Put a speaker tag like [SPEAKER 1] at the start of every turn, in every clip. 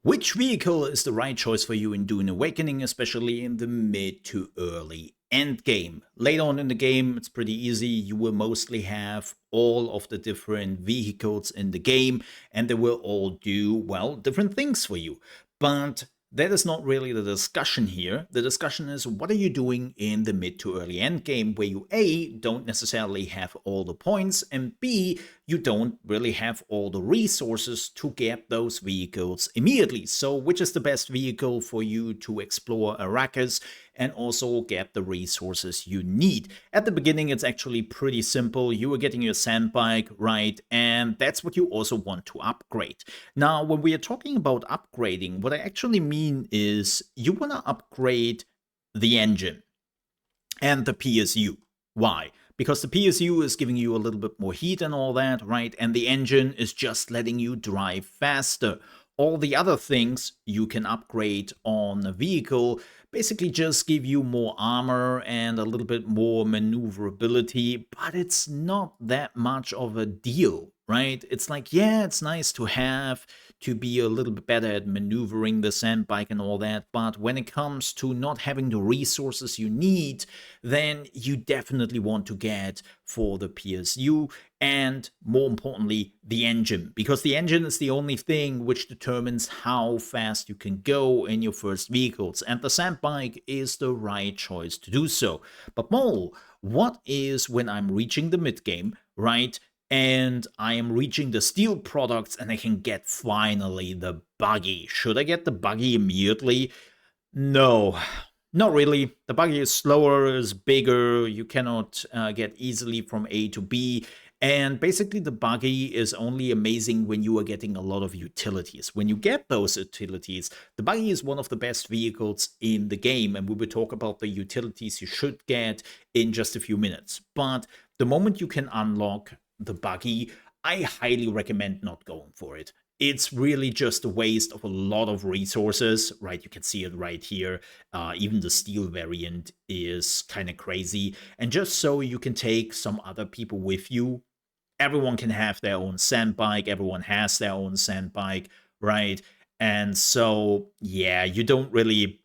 [SPEAKER 1] Which vehicle is the right choice for you in Dune Awakening, especially in the mid to early end game? Later on in the game, it's pretty easy. You will mostly have all of the different vehicles in the game, and they will all do, well, different things for you. But that is not really the discussion here. The discussion is what are you doing in the mid to early end game where you A, don't necessarily have all the points, and B, you don't really have all the resources to get those vehicles immediately. So, which is the best vehicle for you to explore Arrakis and also get the resources you need? At the beginning, it's actually pretty simple. You are getting your sand bike, right? And that's what you also want to upgrade. Now, when we are talking about upgrading, what I actually mean is you want to upgrade the engine and the PSU. Why? Because the PSU is giving you a little bit more heat and all that, right? And the engine is just letting you drive faster. All the other things you can upgrade on a vehicle basically just give you more armor and a little bit more maneuverability, but it's not that much of a deal, right? It's like, yeah, it's nice to have to be a little bit better at maneuvering the sand bike and all that, but when it comes to not having the resources you need, then you definitely want to get for the PSU and more importantly, the engine, because the engine is the only thing which determines how fast you can go in your first vehicles, and the sand bike is the right choice to do so. But Mole, what is when I'm reaching the mid game, right? And I am reaching the steel products and I can get finally the buggy. Should I get the buggy immediately? No, not really. The buggy is slower, is bigger. You cannot get easily from A to B. And basically, the buggy is only amazing when you are getting a lot of utilities. When you get those utilities, the buggy is one of the best vehicles in the game. And we will talk about the utilities you should get in just a few minutes. But the moment you can unlock the buggy, I highly recommend not going for it. It's really just a waste of a lot of resources, right? You can see it right here. Even the steel variant is kind of crazy. And just so you can take some other people with you, everyone can have their own sand bike. Everyone has their own sand bike, right? And so, yeah, you don't really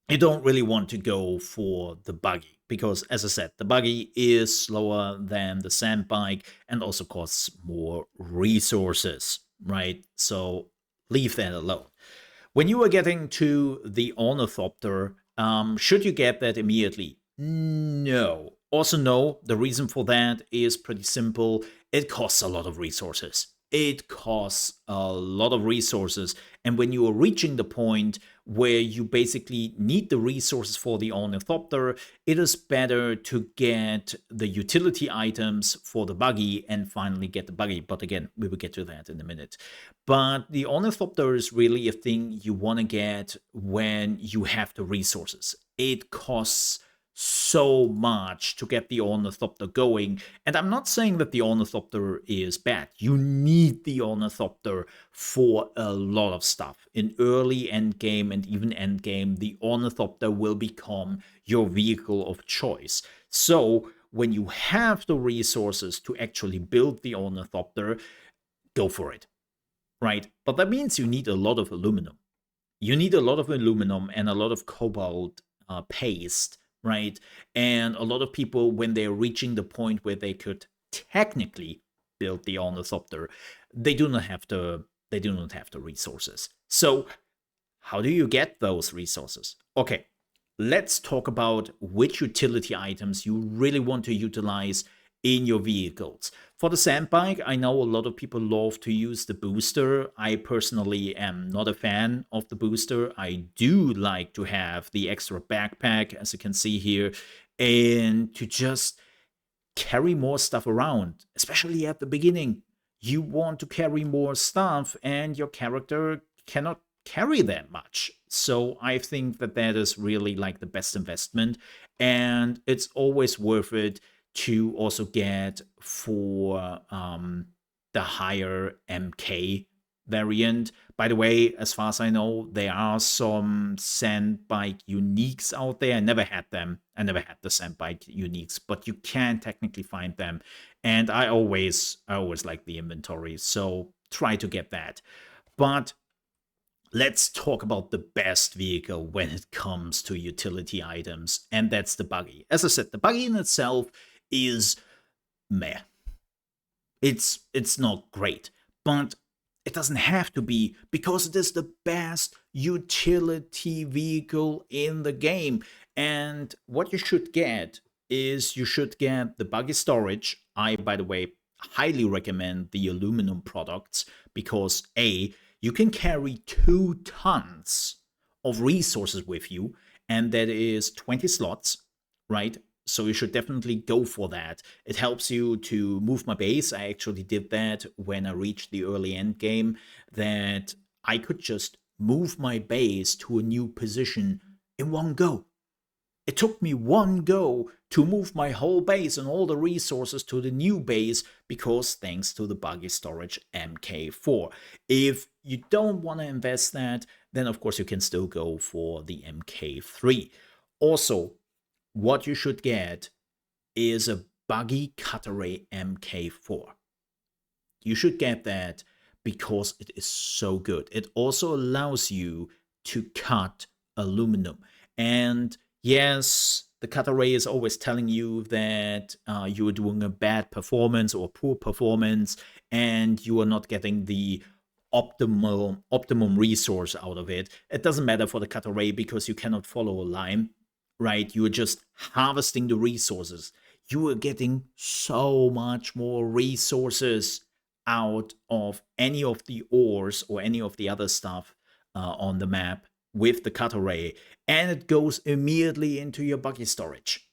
[SPEAKER 1] want to go for the buggy because, as I said, the buggy is slower than the sand bike and also costs more resources, right? So leave that alone. When you are getting to the ornithopter, should you get that immediately? No. Also, no. The reason for that is pretty simple. It costs a lot of resources. It costs a lot of resources. And when you are reaching the point where you basically need the resources for the ornithopter, it is better to get the utility items for the buggy and finally get the buggy. But again, we will get to that in a minute. But the ornithopter is really a thing you want to get when you have the resources. It costs so much to get the ornithopter going. And I'm not saying that the ornithopter is bad. You need the ornithopter for a lot of stuff. In early end game and even end game, the ornithopter will become your vehicle of choice. So when you have the resources to actually build the ornithopter, go for it, right? But that means you need a lot of aluminum. You need a lot of aluminum and a lot of cobalt paste, right? And a lot of people, when they're reaching the point where they could technically build the ornithopter, they do not have the resources. So how do you get those resources? Okay, let's talk about which utility items you really want to utilize in your vehicles. For the sand bike, I know a lot of people love to use the booster. I personally am not a fan of the booster. I do like to have the extra backpack, as you can see here, and to just carry more stuff around, especially at the beginning. You want to carry more stuff, and your character cannot carry that much. So I think that that is really like the best investment, and it's always worth it to also get for the higher MK variant. By the way, as far as I know, there are some Sandbike uniques out there. I never had them. I never had the Sandbike uniques, but you can technically find them. And I always like the inventory, so try to get that. But let's talk about the best vehicle when it comes to utility items, and that's the buggy. As I said, the buggy in itself is meh. It's not great, but it doesn't have to be because it is the best utility vehicle in the game. And what you should get is you should get the buggy storage. I, by the way, highly recommend the aluminum products because A, you can carry 2 tons of resources with you, and that is 20 slots, right? So you should definitely go for that. It helps you to move my base. I actually did that when I reached the early end game, that I could just move my base to a new position in one go. It took me one go to move my whole base and all the resources to the new base because thanks to the buggy storage MK4. If you don't want to invest that, then of course you can still go for the MK3. Also, what you should get is a buggy cutaway MK4. You should get that because it is so good. It also allows you to cut aluminum. And yes, the cutaway is always telling you that you are doing a bad performance or poor performance, and you are not getting the optimum resource out of it. It doesn't matter for the cutaway because you cannot follow a line, right? You are just harvesting the resources. You are getting so much more resources out of any of the ores or any of the other stuff on the map with the cut array, and it goes immediately into your buggy storage.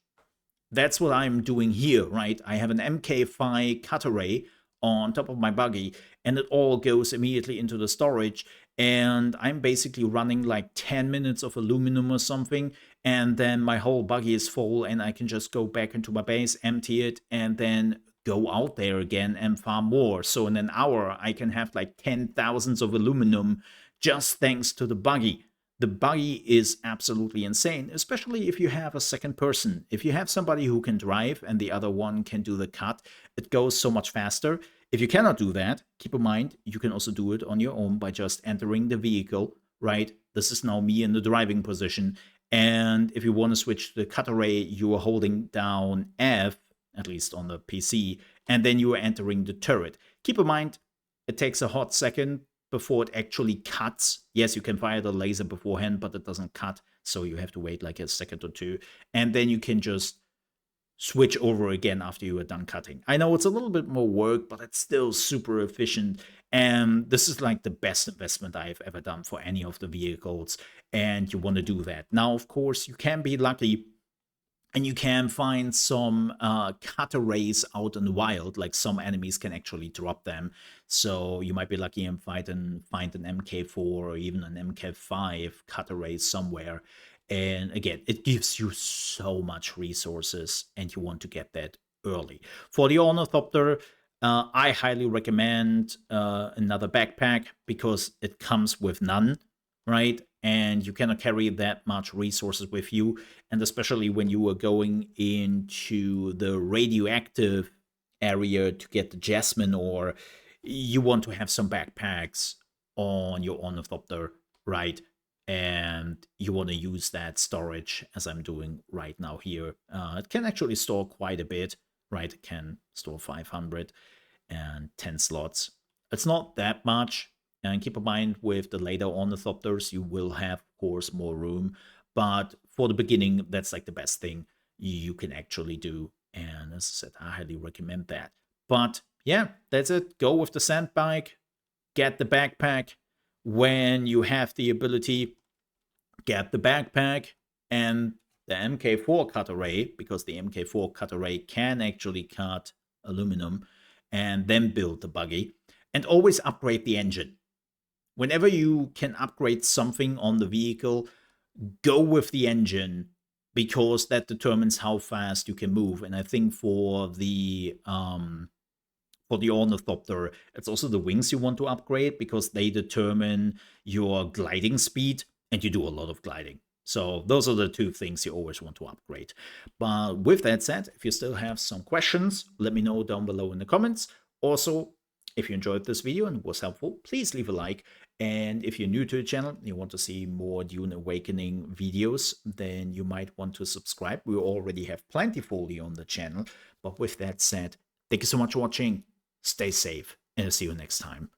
[SPEAKER 1] That's what I'm doing here, right? I have an MK5 cut array on top of my buggy, and it all goes immediately into the storage. And I'm basically running like 10 minutes of aluminum or something, and then my whole buggy is full, and I can just go back into my base, empty it, and then go out there again and farm more. So in an hour, I can have like 10,000 of aluminum just thanks to the buggy. The buggy is absolutely insane, especially if you have a second person. If you have somebody who can drive and the other one can do the cut, it goes so much faster. If you cannot do that, keep in mind, you can also do it on your own by just entering the vehicle, right? This is now me in the driving position. And if you want to switch to the cut array, you are holding down F, at least on the PC, and then you are entering the turret. Keep in mind, it takes a hot second before it actually cuts. Yes, you can fire the laser beforehand, but it doesn't cut, so you have to wait like a second or two, and then you can just switch over again after you are done cutting. I know it's a little bit more work, but it's still super efficient, and this is like the best investment I've ever done for any of the vehicles, and you want to do that. Now, of course, you can be lucky and you can find some cut arrays out in the wild, like some enemies can actually drop them. So you might be lucky and find an MK4 or even an MK5 cut array somewhere. And again, it gives you so much resources and you want to get that early. For the Ornithopter, I highly recommend another backpack because it comes with none, right? And you cannot carry that much resources with you. And especially when you are going into the radioactive area to get the jasmine ore, you want to have some backpacks on your Ornithopter, right? And you want to use that storage as I'm doing right now here. It can actually store quite a bit, right? It can store 500 and 10 slots. It's not that much. And keep in mind, with the later Ornithopters, you will have, of course, more room. But for the beginning, that's like the best thing you can actually do. And as I said, I highly recommend that. But yeah, that's it. Go with the sand bike. Get the backpack. When you have the ability, get the backpack and the MK4 cut array, because the MK4 cut array can actually cut aluminum, and then build the buggy. And always upgrade the engine. Whenever you can upgrade something on the vehicle, go with the engine because that determines how fast you can move. And I think for the Ornithopter, it's also the wings you want to upgrade because they determine your gliding speed, and you do a lot of gliding. So those are the two things you always want to upgrade. But with that said, if you still have some questions, let me know down below in the comments. Also, if you enjoyed this video and it was helpful, please leave a like. And if you're new to the channel, you want to see more Dune Awakening videos, then you might want to subscribe. We already have plenty for you on the channel. But with that said, thank you so much for watching. Stay safe, and I'll see you next time.